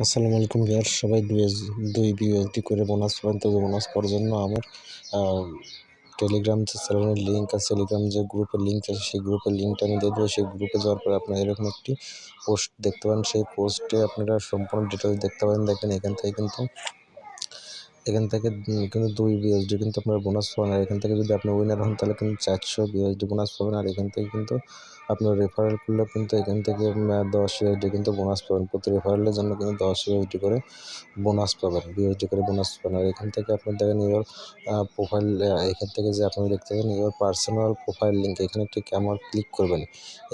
আসসালামু আলাইকুম ভিউয়ার্স, সবাই দুই বিএসডি করে বোনাস পাবেন। তো বোনাস পাওয়ার জন্য আমার টেলিগ্রাম যে চ্যানেলের লিঙ্ক আছে, টেলিগ্রাম যে গ্রুপের লিঙ্ক আছে, সেই গ্রুপের লিঙ্কটা আমি দিয়ে দেবো। সেই গ্রুপে যাওয়ার পরে আপনারা এরকম একটি পোস্ট দেখতে পান। সেই পোস্টে আপনারা সম্পূর্ণ ডিটেলস দেখতে পারেন। দেখেন এখান থেকে কিন্তু 2 বিএসডি কিন্তু আপনারা বোনাস পাবেন। আর এখান থেকে যদি আপনি উইনার হন তাহলে কিন্তু 400 বিএসডি বোনাস পাবেন। আর এখান থেকে কিন্তু আপনার রেফারেল করলেও কিন্তু এখান থেকে 10 ইউএসডি কিন্তু বোনাস পাবেন। প্রতি রেফারেলের জন্য কিন্তু 10 ইউএসডি করে বোনাস পাবেন, বিএসডি করে বোনাস পাবেন। আর এখান থেকে আপনি দেখেন ইউর প্রোফাইল, এখান থেকে যে আপনি দেখতে পাবেন ইউর পার্সোনাল প্রোফাইল লিঙ্ক, এখানে একটি আমার ক্লিক করবেন।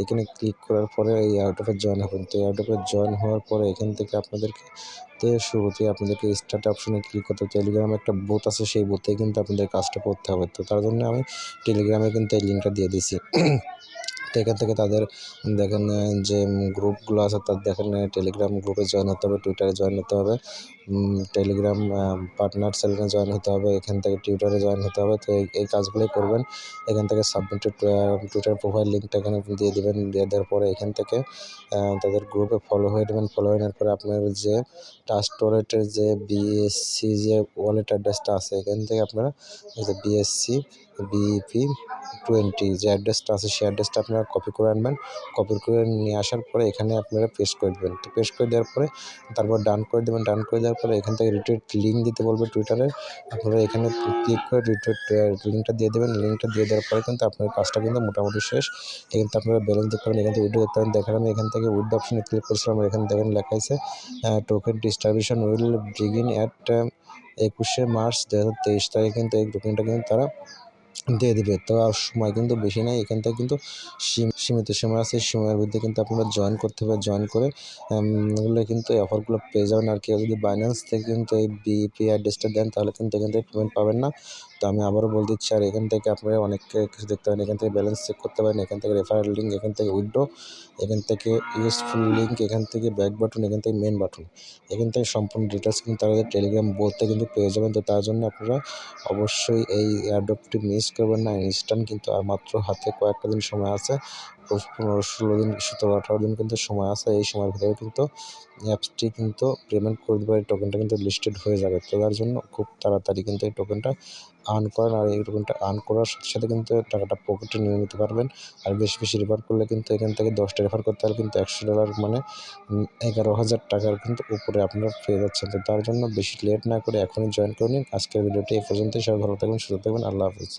এখানে ক্লিক করার পরে এই এয়ারড্রপে জয়েন হবেন। তো এয়ারড্রপে জয়েন হওয়ার পরে এখান থেকে শুরুতে আপনাদেরকে স্টার্ট অপশনে ক্লিক করতে হবে। টেলিগ্রামে একটা বোট আছে, সেই বোটে কিন্তু আপনাদের কাজটা করতে হবে। তো তার জন্য আমি টেলিগ্রামে কিন্তু এই লিঙ্কটা দিয়ে দিছি। তো এখান থেকে তাদের দেখেন যে গ্রুপগুলো আছে, তার দেখেন টেলিগ্রাম গ্রুপে জয়েন হতে হবে, টুইটারে জয়েন হতে হবে, টেলিগ্রাম পার্টনার চ্যানেলে জয়েন হতে হবে, এখান থেকে টুইটারে জয়েন হতে হবে। তো এই কাজগুলোই করবেন। এখান থেকে সাবমিটেড টুইটার প্রোফাইল লিঙ্কটা এখানে দিয়ে দেবেন। দিয়ে দেওয়ার পরে এখান থেকে তাদের গ্রুপে ফলো হয়ে দেবেন। ফলো হয়ে নেওয়ার পরে আপনার যে ট্রাস্ট ওয়ালেটের যে বিএসসি যে ওয়ালেট অ্যাড্রেসটা আছে, এখান থেকে আপনারা যে বিএসসি বিপি 20 যে অ্যাড্রেসটা আছে, সেই অ্যাড্রেসটা আপনারা কপি করে আনবেন। কপি করে নিয়ে আসার পরে এখানে আপনারা পেস্ট করে দেবেন। তো পেস্ট করে দেওয়ার পরে তারপর ডান করে দেবেন। ডান করে দেওয়ার পরে এখান থেকে রিটুইট লিঙ্ক দিতে বলবে টুইটারে। আপনারা এখানে ক্লিক করে রিটুইট লিঙ্কটা দিয়ে দেবেন। লিঙ্কটা দিয়ে দেওয়ার পরে কিন্তু আপনার কাজটা কিন্তু মোটামুটি শেষ। কিন্তু আপনারা ব্যালেন্স দেখতে পাবেন, এখান থেকে উইথড্র দেখতে পাবেন। দেখেন আমি এখান থেকে উইথড্র অপশনে ক্লিক করেছিলাম। এখানে দেখেন লেখা আছে token distribution will begin at 21শে মার্চ 2023 তারিখে কিন্তু এই টোকেনটা কিন্তু তারা দিয়ে দিবে। তো আর সময় কিন্তু বেশি নেই, এখান থেকে কিন্তু সীমিত সময় আছে। সময়ের মধ্যে কিন্তু আপনারা জয়েন করতে হবে। জয়েন করে এগুলো কিন্তু এই অফারগুলো পেয়ে যাবেন। আর কেউ যদি বাইন্যান্স থেকে কিন্তু এই বিপি অ্যাড্রেসটা দেন তাহলে কিন্তু এখান থেকে পেমেন্ট পাবেন না। তো আমি আবারও বলে দিচ্ছি। আর এখান থেকে আপনারা অনেক কিছু দেখতে পারেন। এখান থেকে ব্যালেন্স চেক করতে পারেন, এখান থেকে রেফারেল লিঙ্ক, এখান থেকে উইথড্র, এখান থেকে ইউজফুল লিঙ্ক, এখান থেকে ব্যাক বাটন, এখান থেকে মেন বাটন, এখান থেকে সম্পূর্ণ ডিটেলস কিন্তু তাদের টেলিগ্রাম বোটে কিন্তু পেয়ে যাবেন। তো তার জন্য আপনারা অবশ্যই এই এয়ারড্রপটি মিস করবেন না। ইনস্ট্যান্ট কিন্তু আর মাত্র হাতে কয়েকটা দিন সময় আছে, 15-16 দিন, 17-18 দিন কিন্তু সময় আছে। এই সময়ের ভিতরে কিন্তু অ্যাপসটি কিন্তু পেমেন্ট করে দেবে, এই টোকেনটা কিন্তু লিস্টেড হয়ে যাবে। তো তার জন্য খুব তাড়াতাড়ি কিন্তু এই টোকেনটা আর্ন করেন। আর এই টোকেনটা আর্ন করার সাথে সাথে কিন্তু টাকাটা পকেটে নিয়ে নিতে পারবেন। আর বেশি বেশি রেফার করলে কিন্তু এখান থেকে 10টা রেফার করতে পারলে কিন্তু $100 মানে 11,000 টাকার কিন্তু উপরে আপনারা পেয়ে যাচ্ছেন। তো তার জন্য বেশি লেট না করে এখনই জয়েন করে নিন। আজকের ভিডিওটি এই পর্যন্তই। সবাই ভালো থাকবেন, সুস্থ থাকবেন। আল্লাহ হাফিজ।